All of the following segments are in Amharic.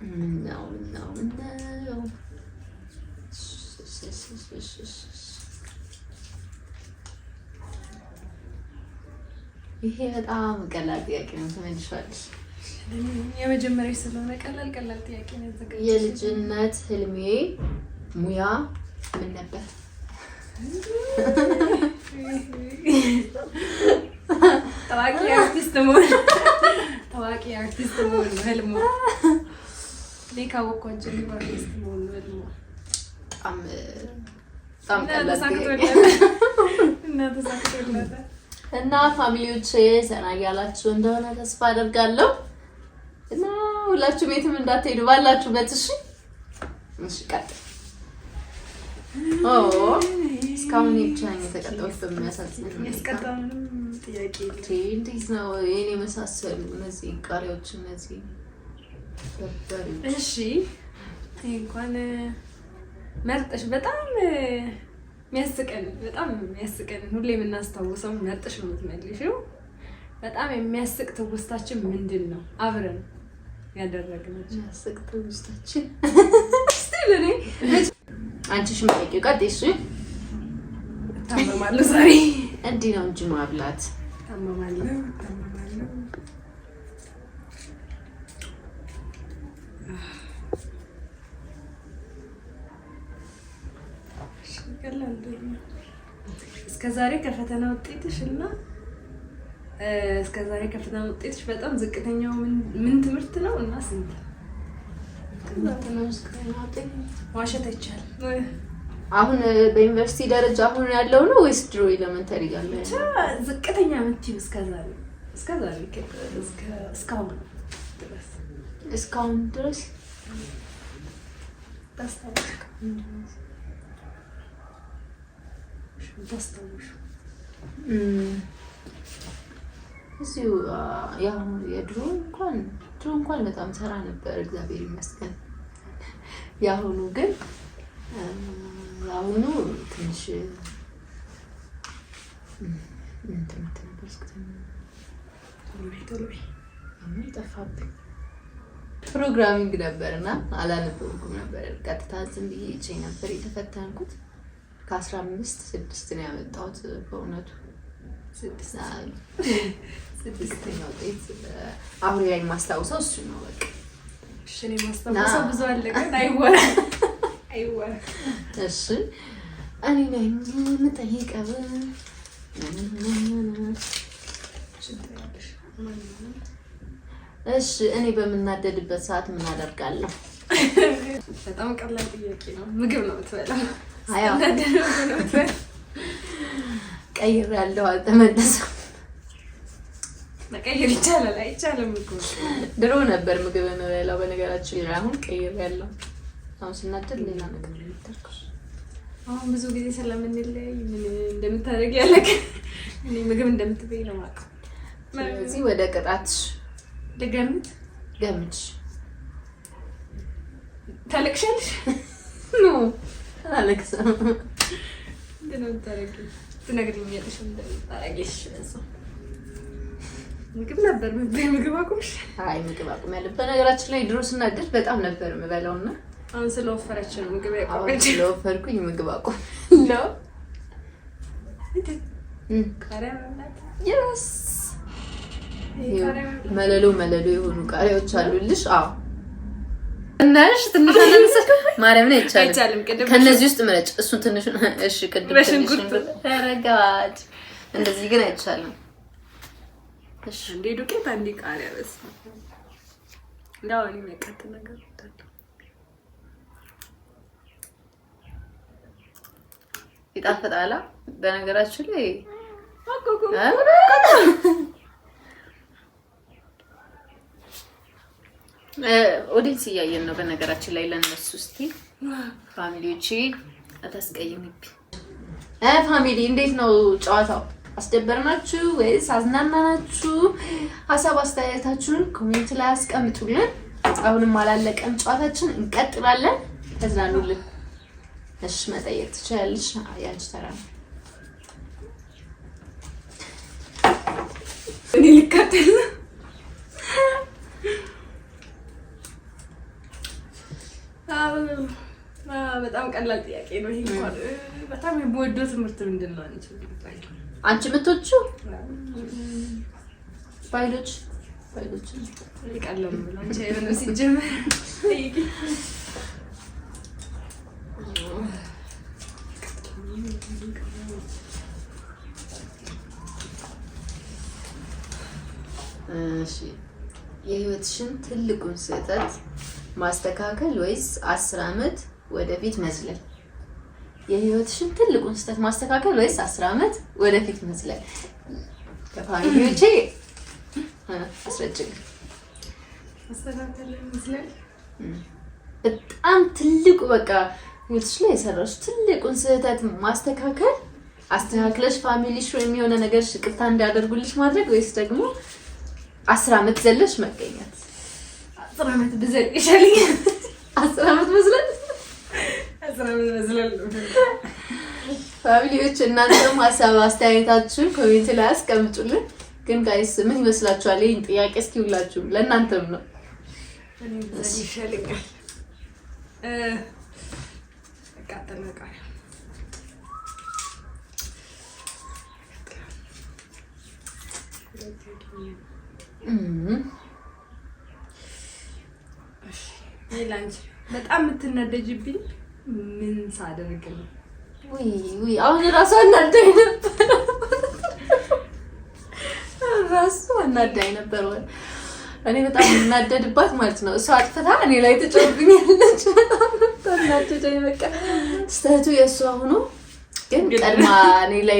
ነው ይሄ በጣም ቀላል ጥያቄ ነው። ተመልሷልሽ። የመጀመሪያ ስለሆነ ቀላል ጥያቄ ነው ያዘጋጀው። የልጅነት ህልሜ ሙያ ምን ነበር? ታዋቂ አርቲስት መሆን ነው ህልሙ። ሊካወኳቸው አርቲስት መሆን ነው ህልሙ። በጣም ቀላል እና ፋሚሊዎች ዘና እያላችሁ እንደሆነ ተስፋ አደርጋለሁ። እና ሁላችሁም የትም እንዳትሄዱ ባላችሁበት። እሺ ቀጥል። እስካሁን ብቻኝ የተቀጠሉት በሚያሳዝን ጥያቄ እንዴት ነው የኔ መሳሰሉ እነዚህ ቃሪያዎች እነዚህ በርበሬዎች። እሺ እንኳን መርጠሽ በጣም የሚያስቀን ሁሌ የምናስታውሰው መርጠሽ ነው የምትመልሺው። በጣም የሚያስቅ ትውስታችን ምንድን ነው? አብረን ያደረግነው የሚያስቅ ትውስታችን እስቲ ለኔ አንቺሽ ማይቀው ቀጥይሽ። ታመማለሁ ዛሬ እንዲህ ነው እንጂ ማብላት ታመማለሁ። እስከዛሬ ከፈተና ውጤትሽ በጣም ዝቅተኛው ምን ትምህርት ነው እና ስንት? ዋሸት አይቻልም። አሁን በዩኒቨርሲቲ ደረጃ አሁን ያለው ነው ወይስ ድሮ ኤሌመንተሪ ጋር ነው? ዝቅተኛ ምትይ እስከዛሬ እስካሁን ድረስ ታስታውሽ? እዚሁ ያው የድሮ እንኳን በጣም ሰራ ነበር እግዚአብሔር ይመስገን። ያሁኑ ግን ያሁኑ ትንሽ ጠፋብኝ። ፕሮግራሚንግ ነበርና አላነበብኩም ነበር። ቀጥታ ዝም ብዬ ይቼ ነበር የተፈተንኩት። ከ15 6 ነው ያመጣሁት። በእውነቱ 6ኛው ውጤት አሁን ላይ የማስታውሰው እሱ ነው። በቃ እሺ እኔ የማስታውሰው ብዙ አለ ግን አይወራ። እሺ እኔ ነኝ የምጠይቀው። እሺ እኔ በምናደድበት ሰዓት ምን አደርጋለሁ? በጣም ቀላል ጥያቄ ነው። ምግብ ነው የምትበላው? አያው ቀይሬያለሁ። አልተመለሰም። መቀየር ይቻላል አይቻልም እኮ። ድሮ ነበር ምግብ የምበላው በነገራችን ላይ። አሁን ቀይሬያለሁ። አሁን ስናደድ ሌላ ነገር ነው የምታደርገው። አሁን ብዙ ጊዜ ስለምንለያይ ምን እንደምታደርጊ ያለክ እኔ ምግብ እንደምትበይ ነው የማውቀው። ስለዚህ ወደ ቅጣትሽ ገምች። ታለቅሻለሽ? ኖ አለቅሰም። ግን ታረቂ ትነግሪኛለሽ እንደምታረጊሽ ነው። ምግብ ነበር ምግብ አቁምሽ? አይ ምግብ አቁም ያለ በነገራችን ላይ ድሮ ስናደድ በጣም ነበር የምበላውና አሁን ስለወፈረች ነው ምግብ ያቆመች። ስለወፈርኩኝ ምግብ አቁም ነው። ካሪያ ማለት yes መለሎ የሆኑ ቃሪያዎች አሉልሽ። አዎ እናሽ ትንሽ ማርያም ነው አይቻልም። ከነዚህ ውስጥ ምረጭ። እሱን ትንሽ እሺ ቅድም ተረጋድ። እንደዚህ ግን አይቻልም። እሺ እንዴ ዱቄት አንዴ ቃሪያ በስ እንዳው እኔ መቀጥ ነገር ወጣለ ይጣፍጣላ። በነገራችን ላይ ኦዲንስ እያየን ነው። በነገራችን ላይ ለነሱ እስቲ ፋሚሊዎቼ አታስቀይምብኝ። ፋሚሊ እንዴት ነው ጨዋታው? አስደበርናችሁ ወይስ አዝናናናችሁ? ሀሳብ አስተያየታችሁን ኮሜንት ላይ አስቀምጡልን። አሁንም አላለቀም ጨዋታችን፣ እንቀጥላለን። ተዝናኑልን። እሺ መጠየቅ ትችላለሽ። ያንቺ ተራ ነው። እኔ ልካተል በጣም ቀላል ጥያቄ ነው ይሄ እንኳን። በጣም የምወደው ትምህርት ምንድን ነው አንቺ የምትወጪው? ባዮሎጂ ቀላል ነው አንቺ የሆነ ሲጀመር እሺ የህይወትሽን ትልቁን ስህተት ማስተካከል ወይስ 10 ዓመት ወደፊት መዝለል? የህይወትሽን ትልቁን ስህተት ማስተካከል ወይስ 10 ዓመት ወደፊት መዝለል? ከፋሚሊዎቼ አስረጭኝ። ማስተካከል መዝለል በጣም ትልቁ በቃ ህይወትሽ ላይ የሰራሽ ትልቁን ስህተት ማስተካከል፣ አስተካክለሽ ፋሚሊሽ ወይም የሆነ ነገር ይቅርታ እንዲያደርጉልሽ ማድረግ ወይስ ደግሞ 10 ዓመት ዘለሽ መገኘት? 10 ዓመት ብዘል ይሻለኛል። 10 ዓመት መዝለል 10 ዓመት መዝለል ነው። ፋሚሊዎች እናንተም ሀሳብ አስተያየታችሁን ኮሜንት ላይ አስቀምጡልን። ግን ጋይስ ምን ይመስላችኋል? ይሄን ጥያቄ እስኪ ሁላችሁም ለእናንተም ነው። እኔ ብዘል ይሻለኛል። አቃተመቃ ላንቺ በጣም የምትናደጅብኝ ምን ሳደርግ ነው? ውይ አሁን ራሱ አናዳኝ ነበር። እኔ በጣም እናደድባት ማለት ነው። እሷ አጥፍታ እኔ ላይ ትጮህብኛለች። በጣም ታናደደኝ። በቃ ስተቱ የእሷ ሆኖ ግን ቀድማ እኔ ላይ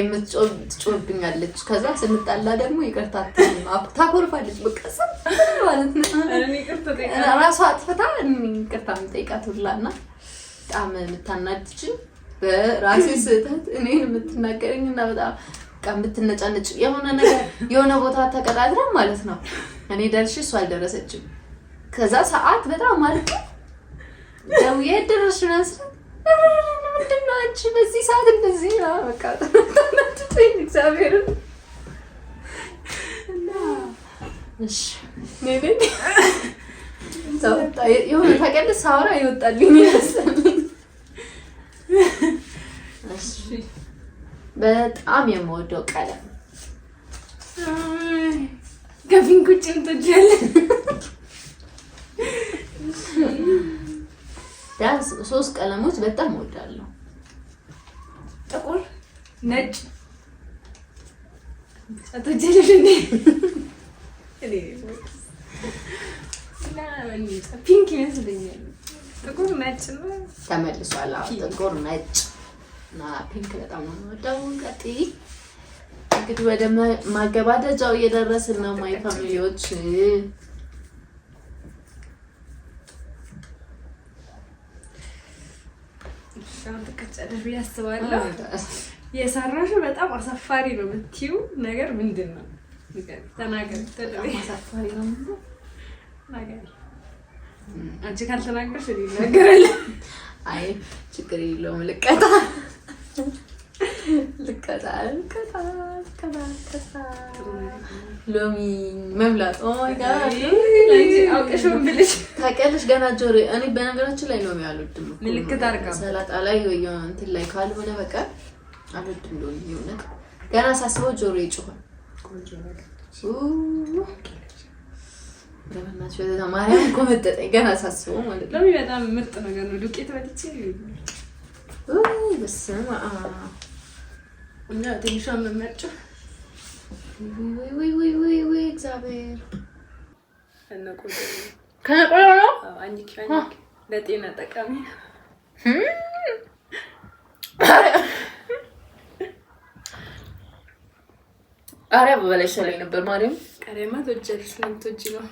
ትጮህብኛለች። ከዛ ስንጣላ ደግሞ ይቅርታ ታኮርፋለች። በቃ ማለት ነው ራሷ አጥፍታ ይቅርታ የምጠይቃት ሁላ እና በጣም የምታናድችኝ በራሴ ስህተት እኔን የምትናገረኝ እና በጣም በቃ የምትነጫነጭ የሆነ ነገር የሆነ ቦታ ተቀጣጥረን ማለት ነው። እኔ ደርሼ እሷ አልደረሰችም። ከዛ ሰዓት በጣም ማለት ደውዬ ደረስሽ ነው ምንድን ነው አንቺ በዚህ ሰዓት እንደዚህ ነው? በቃ ተናድተኝ እግዚአብሔር። እሺ ኔኔ የሆነ ታውቂያለሽ ሳወራ ይወጣልኝ ይመስለኝ። እሺ በጣም የምወደው ቀለም ገፊን ቁጭም ትጀለኝ። ዳንስ 3 ቀለሞች በጣም እወዳለሁ። ጥቁር፣ ነጭ አትጀለሽ እንዴ? ፒንክ ይመስለኛል። ጥቁር ነጭ ነው ተመልሷል። ጥቁር ነጭ እና ፒንክ በጣም ነው የምወደው። ቀጥይ እንግዲህ ወደ ማገባደጃው እየደረስን ነው ማይ ፋሚሊዎች። ሻንት ከጨረሽ ያስባለሁ። የሰራሽው በጣም አሳፋሪ ነው የምትይው ነገር ምንድን ነው? ተናገር። አሳፋሪ ነው ነገር አንቺ ካልተናገርሽ ይናገራል። አይ ችግር የለውም። ልቀጣ ሎሚ መብላት ኦ ማይ ጋድ አውቀሽው ብልሽ ታውቂያለሽ። ገና ጆሮ እኔ በነገራችን ላይ ሎሚ አልወድም። ምልክት አድርጋ ሰላጣ ላይ ወይ እንትን ላይ ካልሆነ በቃ አልወድም ሎሚ። ይሁን ገና ሳስበው ጆሮ ይጮሃል። ለማናቸው ወደ ማርያም ኮመጠጠኝ ገና ሳስበው ማለት ነው። ሎሚ በጣም ምርጥ ነገር ነው። ዱቄት በልቼ በስመ አብ እና ትንሿ መመርጫ ወይ እግዚአብሔር ከነቆሎ ነው። አንቺ ለጤና ጠቃሚ ቃሪያ በበላይ ይሻለኝ ነበር። ማርያም ቃሪያማ ትወጃለሽ? ስለምትወጂ ነው።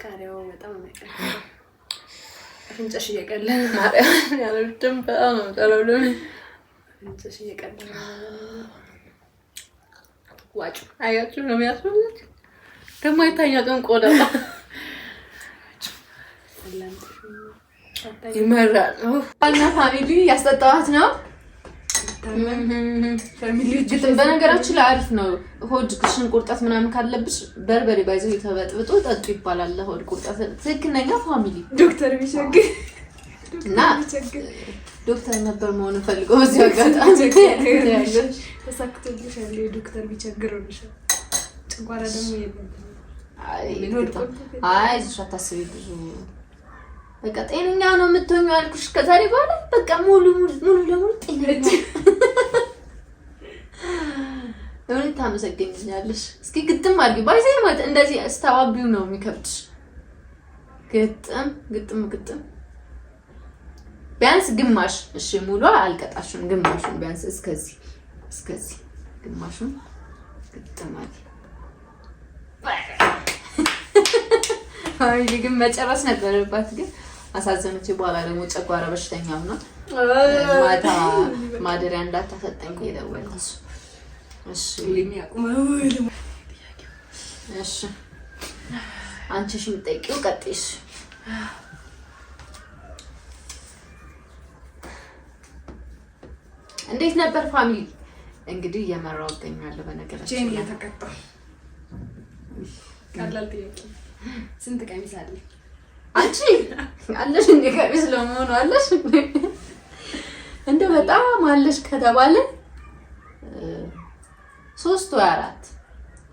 ቃሪያው በጣም ነው የሚቀርበው። አፍንጫሽ እየቀለለ ማርያም ያለውም በጣም ነው ጠላውሎ አፍንጫሽ እየቀለለ ዋጭ አያችሁ ነው የሚያስፈልግ ደግሞ አይታኛቀን ቆዳ ይመራል። ዋና ፋሚሊ ያስጠጣዋት ነው ግጥም በነገራችን ላይ አሪፍ ነው። ሆድ ክሽን ቁርጠት ምናምን ካለብሽ በርበሬ ባይዘው የተበጥብጦ ጠጡ ይባላል። ሆድ ቁርጠት ትክክለኛ ፋሚሊ ዶክተር ቢቸግር እና ዶክተር ነበር መሆን ፈልገው በዚህ አጋጣሚ ተሳክቶልሻል። ዶክተር ቢቸግር ሆነሻል። ጨጓራ ደግሞ የለም። አይ እሺ አታስቢ ብዙ በቃ ጤነኛ ነው የምትሆኚው አልኩሽ። ከዛሬ በኋላ በቃ ሙሉ ለሙሉ ጤነኛ ነው። ታመሰግኛለሽ። እስኪ ግጥም አድርጊ ባይዘይ ማለት እንደዚህ አስተባቢው ነው የሚከብድሽ። ግጥም ቢያንስ ግማሽ እሺ፣ ሙሉ አልቀጣሽም። ግማሹን ቢያንስ እስከዚህ ግማሹን ግጥም አድርጊ። አይ ግን መጨረስ ነበረባት ግን አሳዘነች። በኋላ ደግሞ ጨጓራ በሽተኛም ነው ማታ ማደሪያ እንዳታሰጠኝ እየደወለች እሺ አንቺ እሺ የምትጠይቂው ቀጥይሽ። እንዴት ነበር ፋሚሊ? እንግዲህ እየመራው እገኛለሁ። በነገራችን ላይ ተቀጣው ቀላል ጥያቄ ስንት ቀሚስ አለ? አንቺ አለሽ እንደ ቀሚስ ለመሆኑ አለሽ እንደ በጣም አለሽ ከተባለ 3 ወይ 4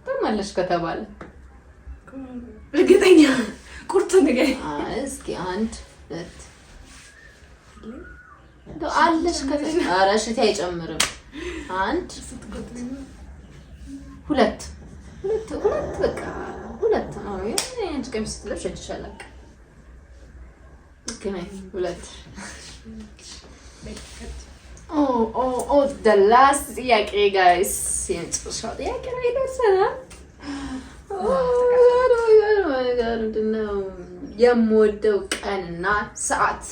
ተማለሽ ከተባለ እርግጠኛ ቁርጥ ነገር እስኪ 1 2 አለሽ ከተባለ ኧረ እሺ አይጨምርም 1 2 በቃ 2 ነው የአንቺ ቀሚስ ትለብሽ ይችላል። Okay, 2 the last ጥያቄ guys የመጨረሻው ጥያቄ ነው የደረሰን። የምወደው ቀንና ሰዓት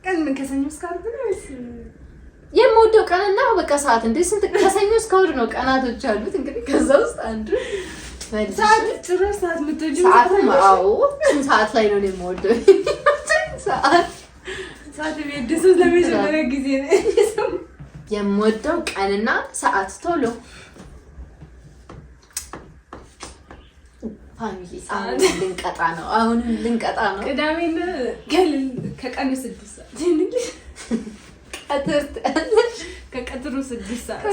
ቀን ምን ከሰኞ እስከ ዓርብ ነው ወይስ የምወደው ቀንና በቃ ሰዓት? እንዴ ስንት ከሰኞ እስከ ዓርብ ነው ቀናቶች አሉት። እንግዲህ ከዛ ውስጥ አንዱ ሰዓት የምትወጂው ሰዓት ላይ ነው የምወደው። ሰዓት የሚወደው ለመጀመሪያ ጊዜ ነው የምወደው ቀንና ሰዓት። ቶሎ ፋሚሊ አሁንም ልንቀጣ ነው። ቅዳሜን ከቀኑ 6 ሰዓት ከቀጥሩ 6 ሰዓት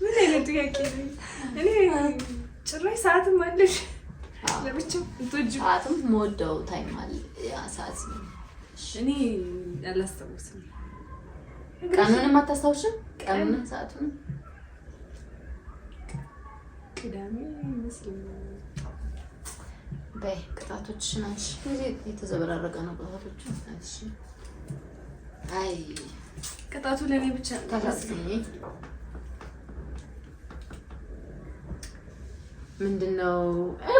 ምን አይነት ጥያቄ ነው? እኔ ጭራሽ ሰዓትም አለሽ ለብቻው እንትወጂው ሰዓትም የምወደው ታይም አለ። ያ ሰዓት ነው። እኔ አላስታውስም። ቀኑንም አታስታውሽም? ቀኑንም ሰዓቱንም ቅዳሜ ይመስለኛል። በይ ቅጣቶች ናቸው። የተዘበራረቀ ነው ቅጣቶች ናቸው። አይ ቅጣቱ ለኔ ብቻ ታሳስኝ። ምንድነው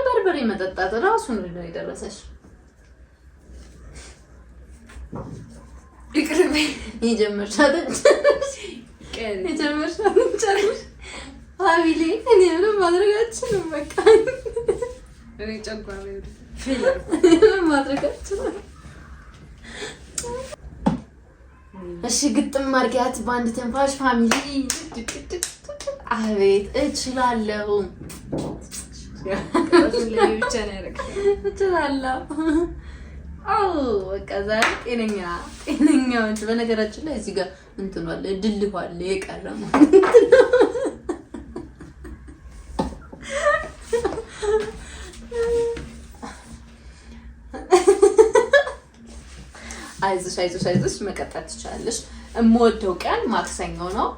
በርበሬ መጠጣት ራሱ ነው የደረሰሽ? ይቅርብ ይጀምርሻለች ፋሚሊ እኔ ምንም ማድረጋችንም በቃ እኔ ጨጓራ ማድረጋችን። እሺ ግጥም ማርጊያት በአንድ ተንፋሽ ፋሚሊ። አቤት እችላለሁ ብቻ ነው ያደረግሽ። እችላለሁ። አዎ በቃ ዛሬ ጤነኛዎች። በነገራችን ላይ እዚህ ጋር እንትን አለ ድልህ አለ የቀረው አይዞሽ መቀጠል ትችላለሽ። የምወደው ቀን ማክሰኞ ነው።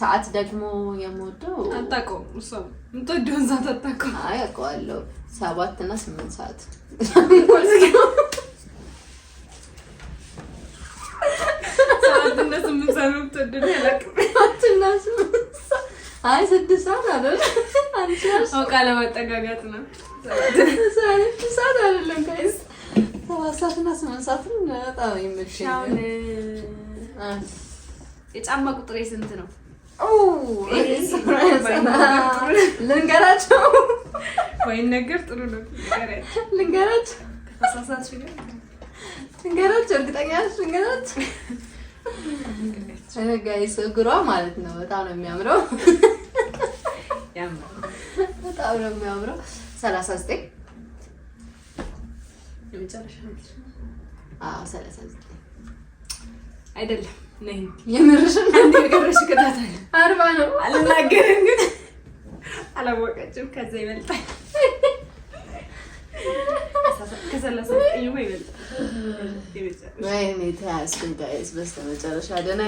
ሰዓት ደግሞ የምወደው አታውቀውም። እሷም የምትወደውን ሰዓት አታውቀውም። አይ አውቀዋለሁ። 7 እና 8 ሰዓት 7 እና 8 ሰዓት ነው የምትወደው። አላውቅም። 7 እና 8 ሰዓት አይ 6 ሰዓት አይደል? አንቺ አውቃ ለማጠጋጋት ነው። 7 ሰዓት አይደለም ጋይስ 7 ሰዓት እና 8 ሰዓት በጣም ይመችኛል። የጫማ ቁጥሬ ስንት ነው? ልንገራቸው ወይ ነገር ጥሩ ነው። ልንገራችሁ ተሳሳትሽ ግን ልንገራችሁ እርግጠኛ ነሽ? ልንገራችሁ ጋይስ እግሯ ማለት ነው በጣም ነው የሚያምረው። በጣም ነው የሚያምረው። 39 የመጨረሻ ነው። 39 አይደለም ነኝ የምርሽን አንዴ ገረሽ ከዳታ 40 ነው። አልናገርም ግን አላወቀችም። ከዛ ይበልጣል። ከ39 ይበልጣል። ወይኔ ተያዝኩኝ ጋይስ በስተመጨረሻ ደህና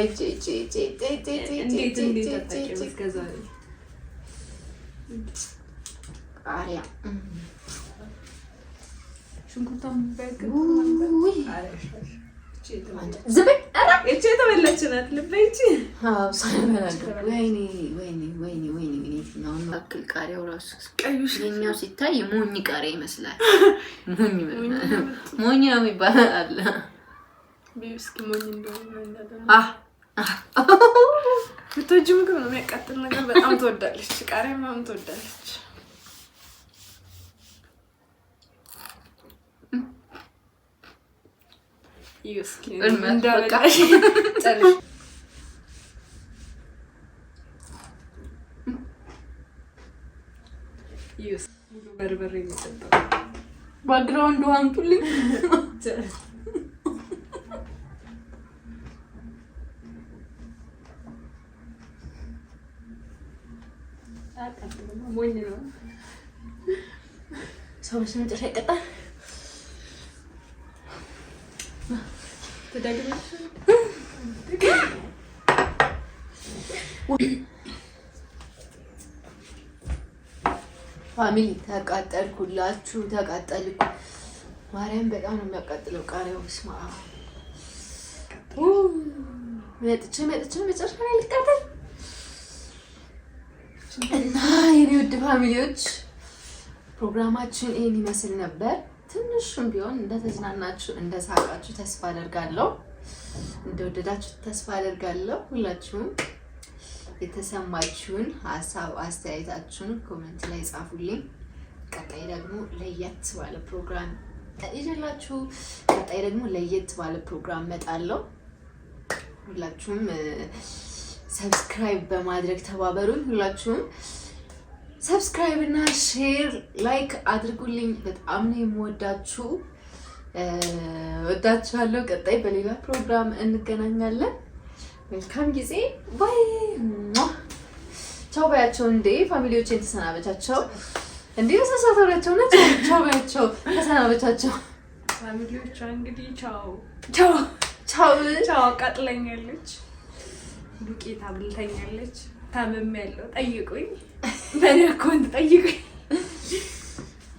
ቃሪያ ሽንኩርታም የተበላች ናት። ልበይቺ ያክል ቃሪያው ራሱ ቀዩሽ የኛው ሲታይ ሞኝ ቃሪያ ይመስላል። ሞኝ ነው የሚባለው አለ። ቢስኪ ሞኝ እንደሆነ ብትወጂው ምግብ ነው የሚያቃጥል ነገር በጣም ትወዳለች። ቃሪያ ምናምን ትወዳለች። ይስኪ እንዳበቃሽ ጨርሽ ይስ በርበሬ የሚጠጣው ባክግራውንድ ዋንቱልኝ ሞኝ ነው ሰው ስለጨረሰ ይቀጣል። ተዳግመሽ ፋሚሊ ተቃጠልኩላችሁ። ተቃጠልኩ። ማርያም በጣም ነው የሚያቃጥለው ቃሪያው። ስማ መጥቼ መጨረሻ ላይ ልቃጠል እና የኔ ውድ ፋሚሊዎች ፕሮግራማችን ይሄን ይመስል ነበር። ትንሽም ቢሆን እንደተዝናናችሁ እንደሳቃችሁ ተስፋ አደርጋለሁ። እንደወደዳችሁ ተስፋ አደርጋለሁ። ሁላችሁም የተሰማችሁን ሀሳብ አስተያየታችሁን ኮሜንት ላይ ጻፉልኝ። ቀጣይ ደግሞ ለየት ባለ ፕሮግራም ይዤላችሁ መጣለሁ። ሁላችሁም ሰብስክራይብ በማድረግ ተባበሩን። ሁላችሁም ሰብስክራይብ እና ሼር ላይክ አድርጉልኝ። በጣም ነው የምወዳችሁ። ወዳችኋለሁ። ቀጣይ በሌላ ፕሮግራም እንገናኛለን። መልካም ጊዜ። ባይ ቻው ባያቸው። እንዴ ፋሚሊዎችን ተሰናበቻቸው። እንዴ ተሳሳተውላቸው ነው። ቻው ባያቸው፣ ተሰናበቻቸው። ፋሚሊዎቿ እንግዲህ ቻው ቻው ቻው ቻው። አቃጥለኛለች፣ ዱቄት አብልተኛለች። ታመም ያለው ጠይቁኝ፣ በእኔ አካውንት ጠይቁኝ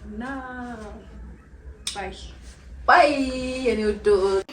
እና ባይ ባይ የኔ ውዶች።